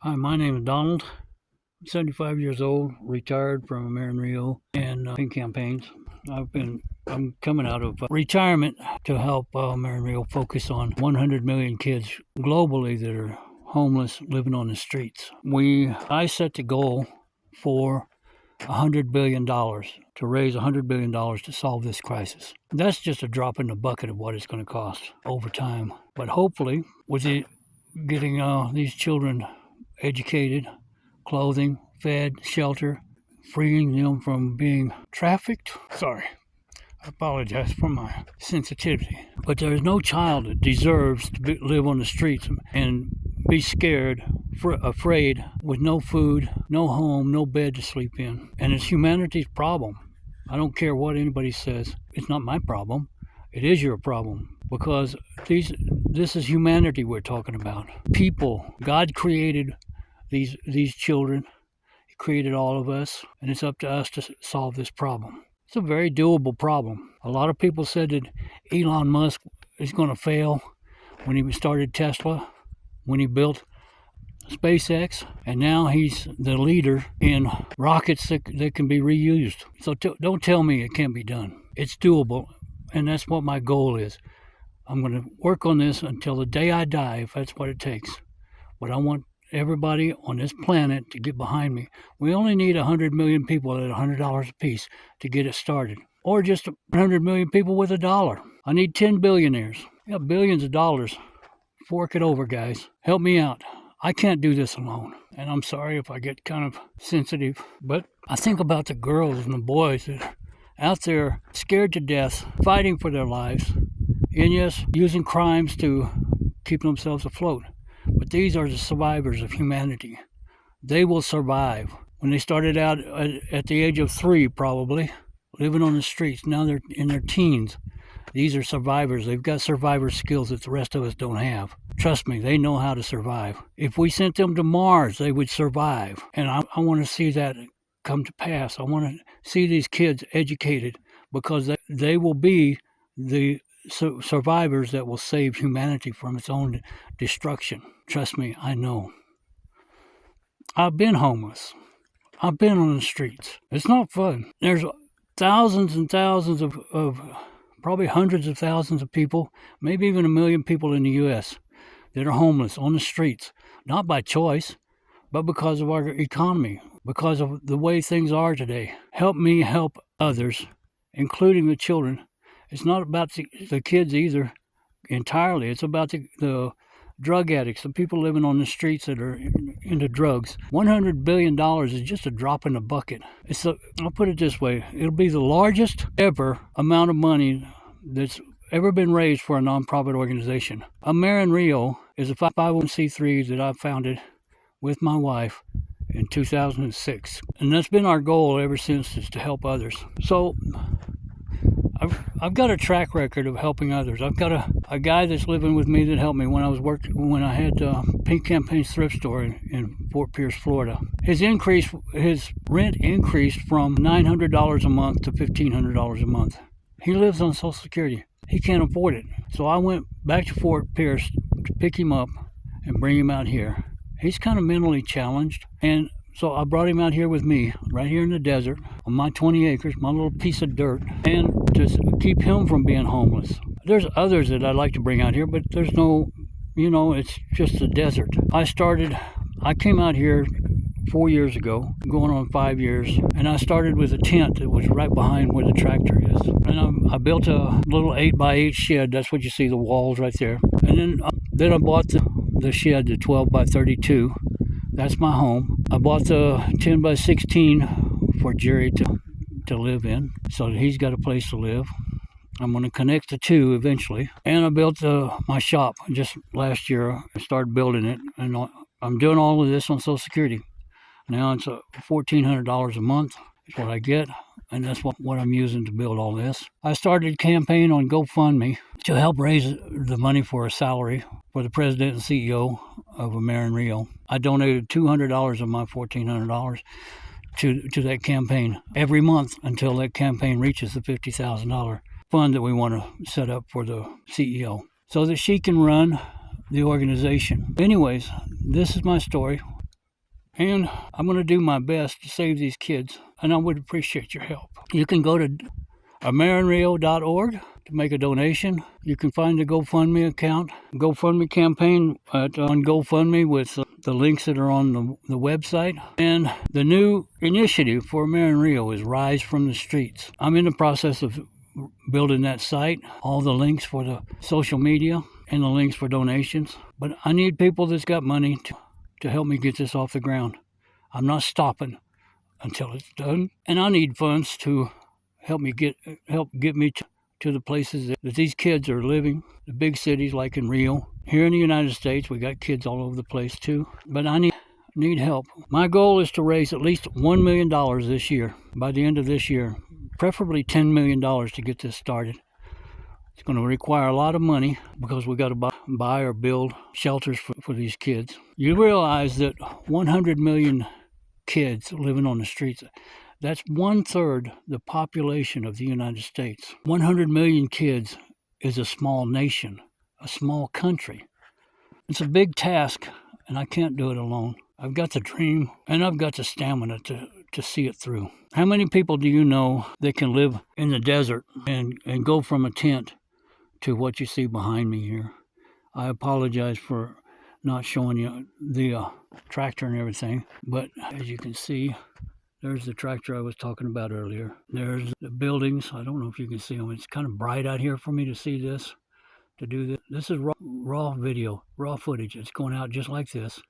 Hi, my name is Donald. I'm 75 years old, retired from AmerinRio and pink campaigns. I'm coming out of retirement to help AmerinRio focus on 100 million kids globally that are homeless, living on the streets. I set the goal for $100 billion to raise $100 billion to solve this crisis. That's just a drop in the bucket of what it's going to cost over time. But hopefully, with getting these children educated, clothing, fed, shelter, freeing them from being trafficked. Sorry, I apologize for my sensitivity. But there is no child that deserves to live on the streets and be scared, afraid, with no food, no home, no bed to sleep in. And it's humanity's problem. I don't care what anybody says. It's not my problem. It is your problem, because this is humanity we're talking about. People. God created these children. He created all of us, and it's up to us to solve this problem. It's a very doable problem. A lot of people said that Elon Musk is going to fail when he started Tesla, when he built SpaceX, and now he's the leader in rockets that can be reused. So don't tell me it can't be done. It's doable, and that's what my goal is. I'm going to work on this until the day I die, if that's what it takes. But I want everybody on this planet to get behind me. We only need 100 million people at $100 a piece to get it started, or just 100 million people with $1. I need 10 billionaires. I got billions of dollars. Fork it over, guys. Help me out. I can't do this alone. And I'm sorry if I get kind of sensitive, but I think about the girls and the boys that are out there scared to death, fighting for their lives, and yes, using crimes to keep themselves afloat. But these are the survivors of humanity. They will survive. When they started out at the age of 3, probably, living on the streets, now they're in their teens. These are survivors. They've got survivor skills that the rest of us don't have. Trust me, they know how to survive. If we sent them to Mars, they would survive. And I want to see that come to pass. I want to see these kids educated, because they will be the survivors that will save humanity from its own destruction. Trust me, I know. I've been homeless. I've been on the streets. It's not fun. There's thousands and thousands of probably hundreds of thousands of people, maybe even 1 million people in the U.S. that are homeless on the streets, not by choice, but because of our economy, because of the way things are today. Help me help others, including the children. It's not about the kids either, entirely. It's about the drug addicts, the people living on the streets that are into drugs. $100 billion is just a drop in the bucket. I'll put it this way. It'll be the largest ever amount of money that's ever been raised for a nonprofit organization. AmerinRio is a 501c3 that I founded with my wife in 2006. And that's been our goal ever since, is to help others. So I've got a track record of helping others. I've got a guy that's living with me that helped me when I had Pink Campaign's thrift store in Fort Pierce, Florida. His rent increased from $900 a month to $1,500 a month. He lives on Social Security. He can't afford it. So I went back to Fort Pierce to pick him up and bring him out here. He's kind of mentally challenged, and so I brought him out here with me, right here in the desert, on my 20 acres, my little piece of dirt, and to keep him from being homeless. There's others that I'd like to bring out here, but there's no, it's just the desert. I came out here 4 years ago, going on 5 years, and I started with a tent that was right behind where the tractor is. And I built a little 8x8 shed. That's what you see, the walls right there. And then I bought the shed, the 12x32. That's my home. I bought the 10x16 for Jerry to live in, so that he's got a place to live. I'm going to connect the two eventually. And I built my shop just last year. I started building it, and I'm doing all of this on Social Security. Now it's $1,400 a month is what I get, and that's what I'm using to build all this. I started a campaign on GoFundMe to help raise the money for a salary for the president and CEO of AmerinRio. I donated $200 of my $1,400 to that campaign every month until that campaign reaches the $50,000 fund that we want to set up for the CEO so that she can run the organization. Anyways, this is my story. And I'm going to do my best to save these kids, and I would appreciate your help. You can go to AmerinRio.org to make a donation. You can find the GoFundMe account, GoFundMe campaign on GoFundMe with the links that are on the website. And the new initiative for AmerinRio is Rise from the Streets. I'm in the process of building that site, all the links for the social media and the links for donations. But I need people that's got money to help me get this off the ground. I'm not stopping until it's done. And I need funds to help get me to the places that these kids are living, the big cities like in Rio. Here in the United States, we got kids all over the place too. But I need help. My goal is to raise at least $1 million this year, by the end of this year, preferably $10 million to get this started. It's going to require a lot of money because we got to buy or build shelters for these kids. You realize that 100 million kids living on the streets, that's 1/3 the population of the United States. 100 million kids is a small nation, a small country. It's a big task, and I can't do it alone. I've got the dream, and I've got the stamina to see it through. How many people do you know that can live in the desert and go from a tent to what you see behind me here? I apologize for not showing you the tractor and everything, but as you can see, there's the tractor I was talking about earlier. There's the buildings. I don't know if you can see them. It's kind of bright out here for me to see this, to do this. This is raw video, raw footage. It's going out just like this.